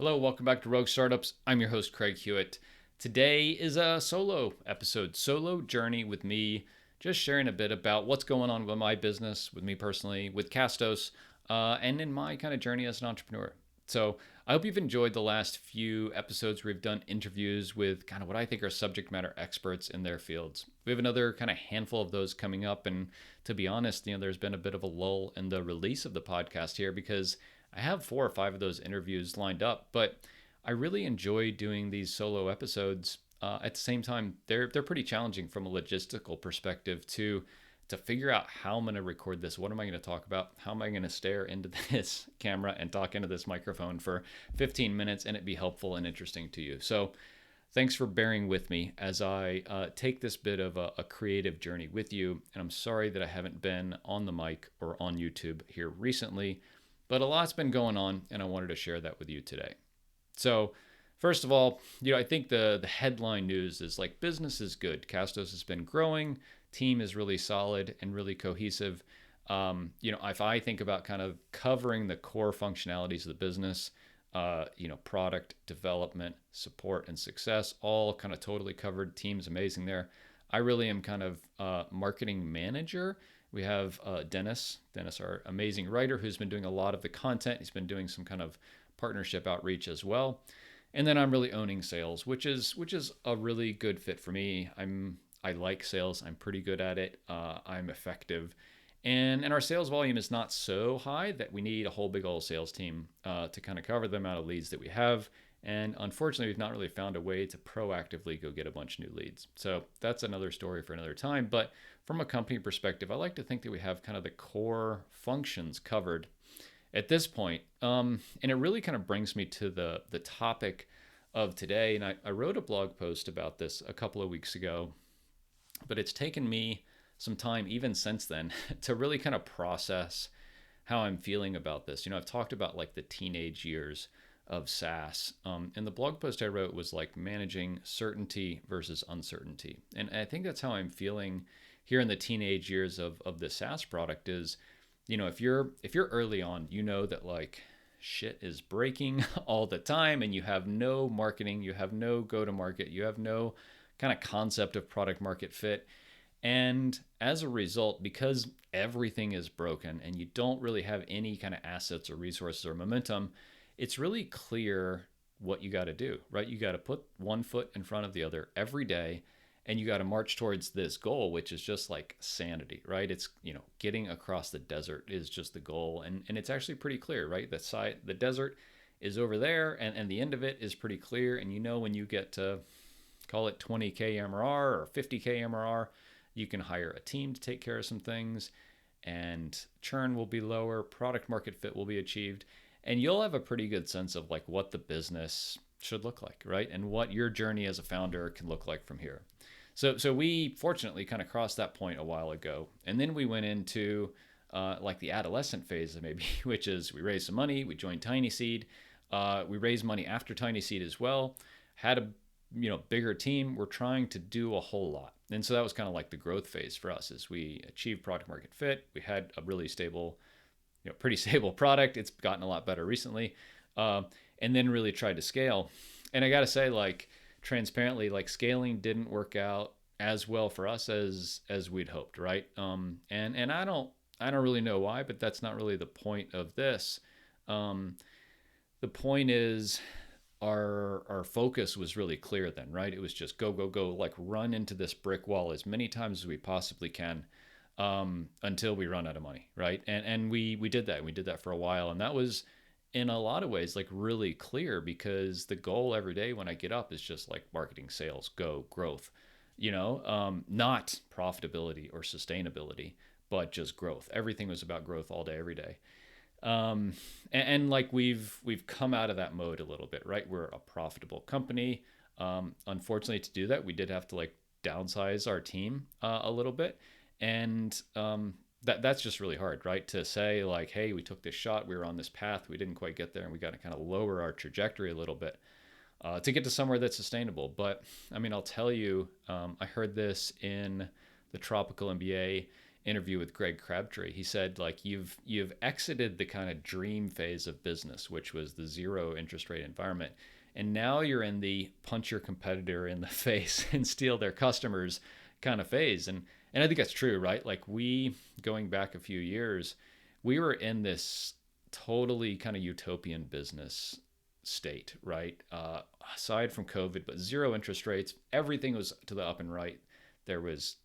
Hello, welcome back to Rogue Startups. I'm your host, Craig Hewitt. Today is a solo episode, solo journey with me, just sharing a bit about what's going on with my business, with me personally, with Castos, and in my kind of journey as an entrepreneur. So I hope you've enjoyed the last few episodes where we've done interviews with kind of what I think are subject matter experts in their fields. We have another kind of handful of those coming up, and to be honest, there's been a bit of a lull in the release of the podcast here because I have 4 or 5 of those interviews lined up, but I really enjoy doing these solo episodes. At the same time, they're pretty challenging from a logistical perspective to figure out how I'm going to record this. What am I going to talk about? How am I going to stare into this camera and talk into this microphone for 15 minutes and it be helpful and interesting to you? So thanks for bearing with me as I take this bit of a creative journey with you. And I'm sorry that I haven't been on the mic or on YouTube here recently, but a lot's been going on, and I wanted to share that with you today. So, first of all, I think the headline news is like business is good. Castos has been growing, team is really solid and really cohesive. If I think about kind of covering the core functionalities of the business, product development, support, and success, all kind of totally covered. Team's amazing there. I really am kind of marketing manager. We have Dennis, our amazing writer, who's been doing a lot of the content. He's been doing some kind of partnership outreach as well. And then I'm really owning sales, which is a really good fit for me. I like sales. I'm pretty good at it. I'm effective. And our sales volume is not so high that we need a whole big old sales team to kind of cover the amount of leads that we have. And unfortunately, we've not really found a way to proactively go get a bunch of new leads. So that's another story for another time. But from a company perspective, I like to think that we have kind of the core functions covered at this point. And it really kind of brings me to the topic of today. And I wrote a blog post about this a couple of weeks ago, but it's taken me some time even since then to really kind of process how I'm feeling about this. I've talked about like the teenage years of SaaS. And the blog post I wrote was like managing certainty versus uncertainty. And I think that's how I'm feeling here in the teenage years of the SaaS product is, if you're early on, that like shit is breaking all the time and you have no marketing, you have no go to market, you have no kind of concept of product market fit. And as a result, because everything is broken and you don't really have any kind of assets or resources or momentum, it's really clear what you got to do, right? You got to put one foot in front of the other every day, and you got to march towards this goal, which is just like sanity, right? It's, getting across the desert is just the goal. And it's actually pretty clear, right? The desert is over there, and the end of it is pretty clear. And when you get to call it 20K MRR or 50K MRR, you can hire a team to take care of some things, and churn will be lower, product market fit will be achieved, and you'll have a pretty good sense of like what the business should look like, right? And what your journey as a founder can look like from here. So we fortunately kind of crossed that point a while ago, and then we went into like the adolescent phase of maybe, which is we raised some money, we joined Tiny Seed, we raised money after Tiny Seed as well, had a bigger team. We're trying to do a whole lot. And so that was kind of like the growth phase for us as we achieved product market fit. We had a really stable, pretty stable product. It's gotten a lot better recently. And then really tried to scale. And I got to say, like, transparently, like scaling didn't work out as well for us as we'd hoped, right? And I don't really know why, but that's not really the point of this. The point is our focus was really clear then, right? It was just go, like run into this brick wall as many times as we possibly can until we run out of money, right? And we did that. We did that for a while. And that was in a lot of ways like really clear because the goal every day when I get up is just like marketing, sales, go, growth, not profitability or sustainability, but just growth. Everything was about growth all day, every day. And like we've come out of that mode a little bit, right? We're a profitable company. Unfortunately, to do that, we did have to like downsize our team a little bit, and that's just really hard, right? To say like, hey, we took this shot, we were on this path, we didn't quite get there, and we got to kind of lower our trajectory a little bit to get to somewhere that's sustainable. But I mean, I'll tell you, I heard this in the Tropical MBA interview with Greg Crabtree. He said like you've exited the kind of dream phase of business, which was the zero interest rate environment, and now you're in the punch your competitor in the face and steal their customers kind of phase. And I think that's true, right? Like we, going back a few years, we were in this totally kind of utopian business state, right? Aside from COVID, but zero interest rates, everything was to the up and right. There was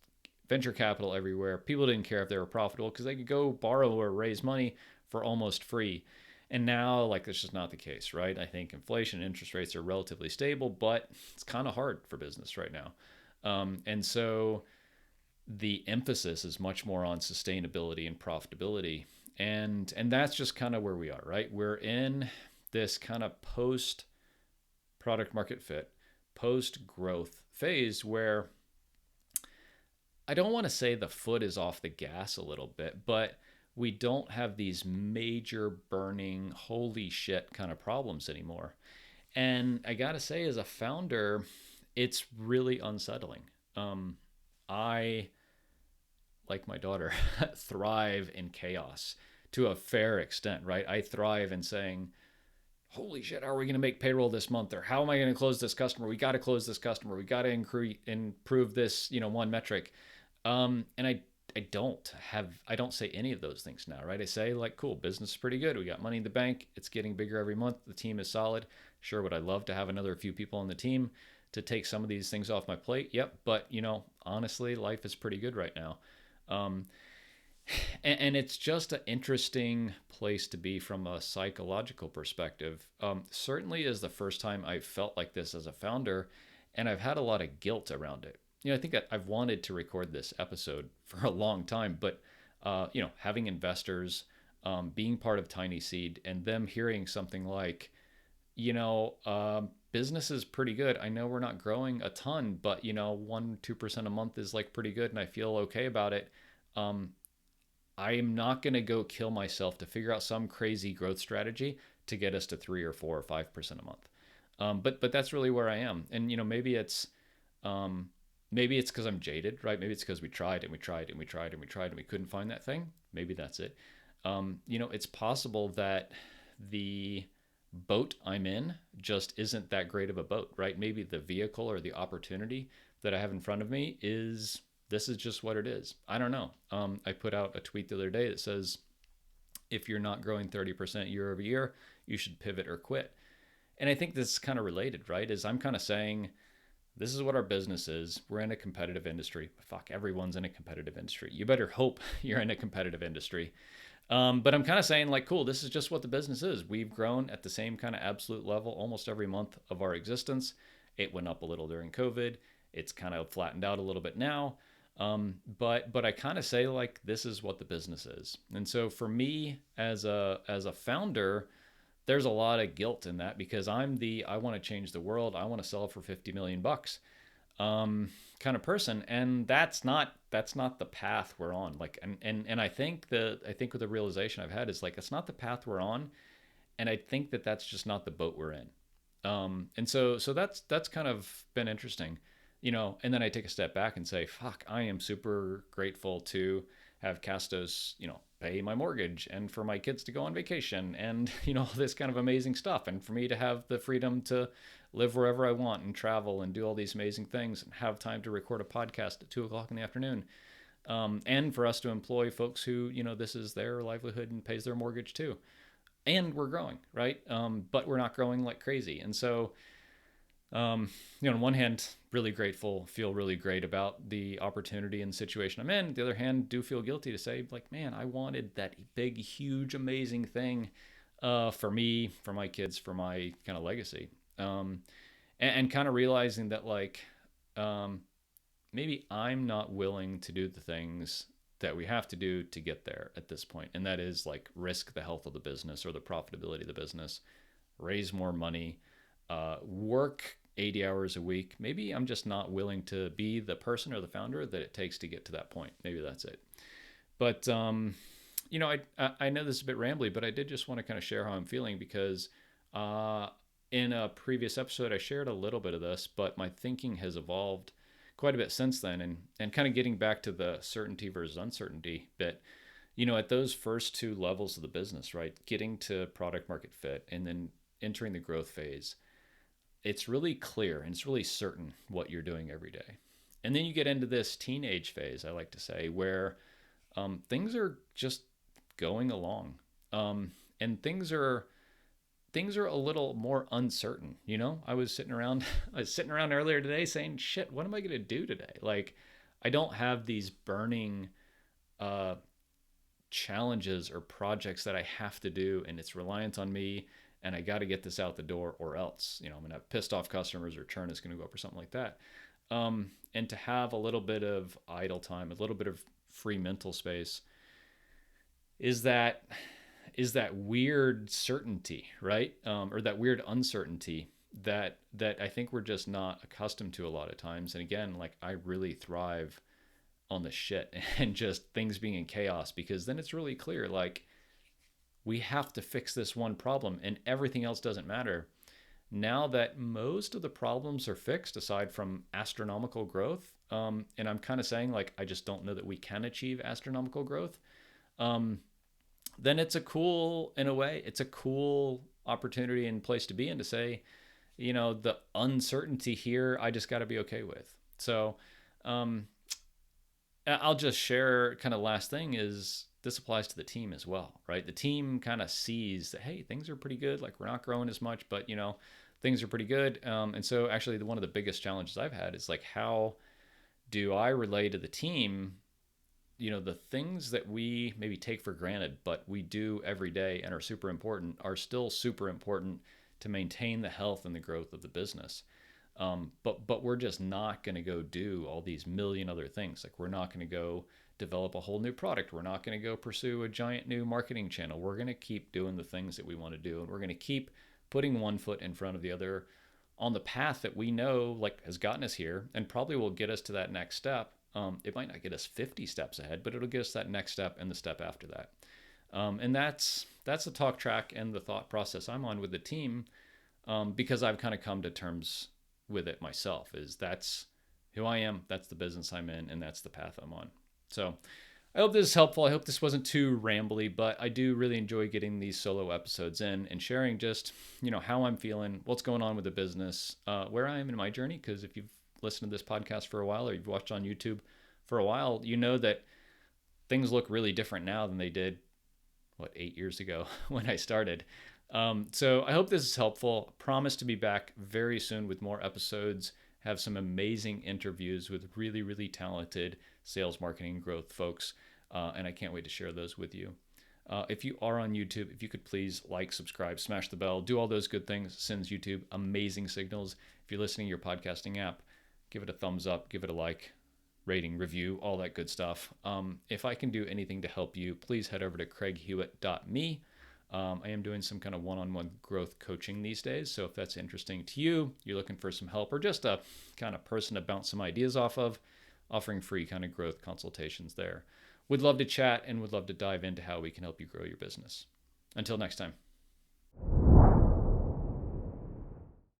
venture capital everywhere. People didn't care if they were profitable because they could go borrow or raise money for almost free. And now, like, that's just not the case, right? I think inflation, interest rates are relatively stable, but it's kind of hard for business right now. And so the emphasis is much more on sustainability and profitability. And that's just kind of where we are, right? We're in this kind of post product market fit, post growth phase where I don't want to say the foot is off the gas a little bit, but we don't have these major burning, holy shit kind of problems anymore. And I got to say, as a founder, it's really unsettling. I, like my daughter, thrive in chaos to a fair extent, right? I thrive in saying, holy shit, how are we going to make payroll this month? Or how am I going to close this customer? We got to close this customer. We got to improve this, one metric. And I don't say any of those things now, right? I say like, cool, business is pretty good. We got money in the bank. It's getting bigger every month. The team is solid. Sure, would I love to have another few people on the team to take some of these things off my plate? Yep. But honestly, life is pretty good right now. And it's just an interesting place to be from a psychological perspective. Certainly is the first time I felt like this as a founder, and I've had a lot of guilt around it. I think I've wanted to record this episode for a long time, but having investors, being part of Tiny Seed, and them hearing something like, business is pretty good. I know we're not growing a ton, but 1-2% a month is like pretty good, and I feel okay about it. I am not going to go kill myself to figure out some crazy growth strategy to get us to 3 or 4 or 5% a month. But that's really where I am, and maybe it's because I'm jaded, right? Maybe it's because we tried and we tried and we tried and we tried and we couldn't find that thing. Maybe that's it. It's possible that the boat I'm in just isn't that great of a boat, right? Maybe the vehicle or the opportunity that I have in front of me this is just what it is. I don't know. I put out a tweet the other day that says, if you're not growing 30% year over year, you should pivot or quit. And I think this is kind of related, right? Is I'm kind of saying, this is what our business is. We're in a competitive industry. Fuck, everyone's in a competitive industry. You better hope you're in a competitive industry. But I'm kind of saying like, cool, this is just what the business is. We've grown at the same kind of absolute level almost every month of our existence. It went up a little during COVID. It's kind of flattened out a little bit now. But I kind of say like, this is what the business is. And so for me as a founder, there's a lot of guilt in that because I want to change the world. I want to sell for $50 million kind of person. And that's not the path we're on. Like, and I think with the realization I've had is like, it's not the path we're on. And I think that's just not the boat we're in. And so that's kind of been interesting, and then I take a step back and say, fuck, I am super grateful to have Castos, pay my mortgage and for my kids to go on vacation and, all this kind of amazing stuff. And for me to have the freedom to live wherever I want and travel and do all these amazing things and have time to record a podcast at 2:00 in the afternoon. And for us to employ folks who, this is their livelihood and pays their mortgage too. And we're growing, right? But we're not growing like crazy. And so, on one hand, really grateful, feel really great about the opportunity and the situation I'm in. The other hand, do feel guilty to say like, man, I wanted that big, huge, amazing thing for me, for my kids, for my kind of legacy. And kind of realizing that like, maybe I'm not willing to do the things that we have to do to get there at this point. And that is like risk the health of the business or the profitability of the business, raise more money, work 80 hours a week. Maybe I'm just not willing to be the person or the founder that it takes to get to that point. Maybe that's it. But, I know this is a bit rambly, but I did just want to kind of share how I'm feeling because in a previous episode, I shared a little bit of this, but my thinking has evolved quite a bit since then. And kind of getting back to the certainty versus uncertainty bit, at those first two levels of the business, right? Getting to product market fit and then entering the growth phase, it's really clear and it's really certain what you're doing every day. And then you get into this teenage phase, I like to say, where things are just going along, and things are a little more uncertain. I was sitting around earlier today saying, shit, what am I going to do today? Like, I don't have these burning challenges or projects that I have to do, and it's reliant on me, and I got to get this out the door, or else I'm gonna have pissed off customers, or churn is gonna go up, or something like that. And to have a little bit of idle time, a little bit of free mental space, is that weird certainty, right? Or that weird uncertainty that I think we're just not accustomed to a lot of times. And again, like, I really thrive on the shit and just things being in chaos, because then it's really clear, like, we have to fix this one problem and everything else doesn't matter. Now that most of the problems are fixed, aside from astronomical growth, and I'm kind of saying, like, I just don't know that we can achieve astronomical growth, then it's a cool opportunity and place to be in, to say, the uncertainty here, I just got to be okay with. So I'll just share, kind of last thing is, this applies to the team as well, right? The team kind of sees that, hey, things are pretty good. Like, we're not growing as much, but things are pretty good. And so actually one of the biggest challenges I've had is, like, how do I relay to the team, the things that we maybe take for granted, but we do every day and are super important, are still super important to maintain the health and the growth of the business. But we're just not going to go do all these million other things. Like, we're not going to go develop a whole new product. We're not going to go pursue a giant new marketing channel. We're going to keep doing the things that we want to do. And we're going to keep putting one foot in front of the other on the path that we know, like, has gotten us here and probably will get us to that next step. It might not get us 50 steps ahead, but it'll get us that next step and the step after that. And that's the talk track and the thought process I'm on with the team, because I've kind of come to terms with it myself. Is that's who I am, that's the business I'm in, and that's the path I'm on. So I hope this is helpful. I hope this wasn't too rambly, but I do really enjoy getting these solo episodes in and sharing just, how I'm feeling, what's going on with the business, where I am in my journey. Because if you've listened to this podcast for a while, or you've watched on YouTube for a while, you know that things look really different now than they did, 8 years ago when I started. So I hope this is helpful. Promise to be back very soon with more episodes. Have some amazing interviews with really, really talented sales, marketing, growth folks. And I can't wait to share those with you. If you are on YouTube, if you could please like, subscribe, smash the bell, do all those good things, sends YouTube amazing signals. If you're listening to your podcasting app, give it a thumbs up, give it a like, rating, review, all that good stuff. If I can do anything to help you, please head over to craighewitt.me. I am doing some kind of one-on-one growth coaching these days. So if that's interesting to you, you're looking for some help, or just a kind of person to bounce some ideas off of, offering free kind of growth consultations there. Would love to chat and would love to dive into how we can help you grow your business. Until next time.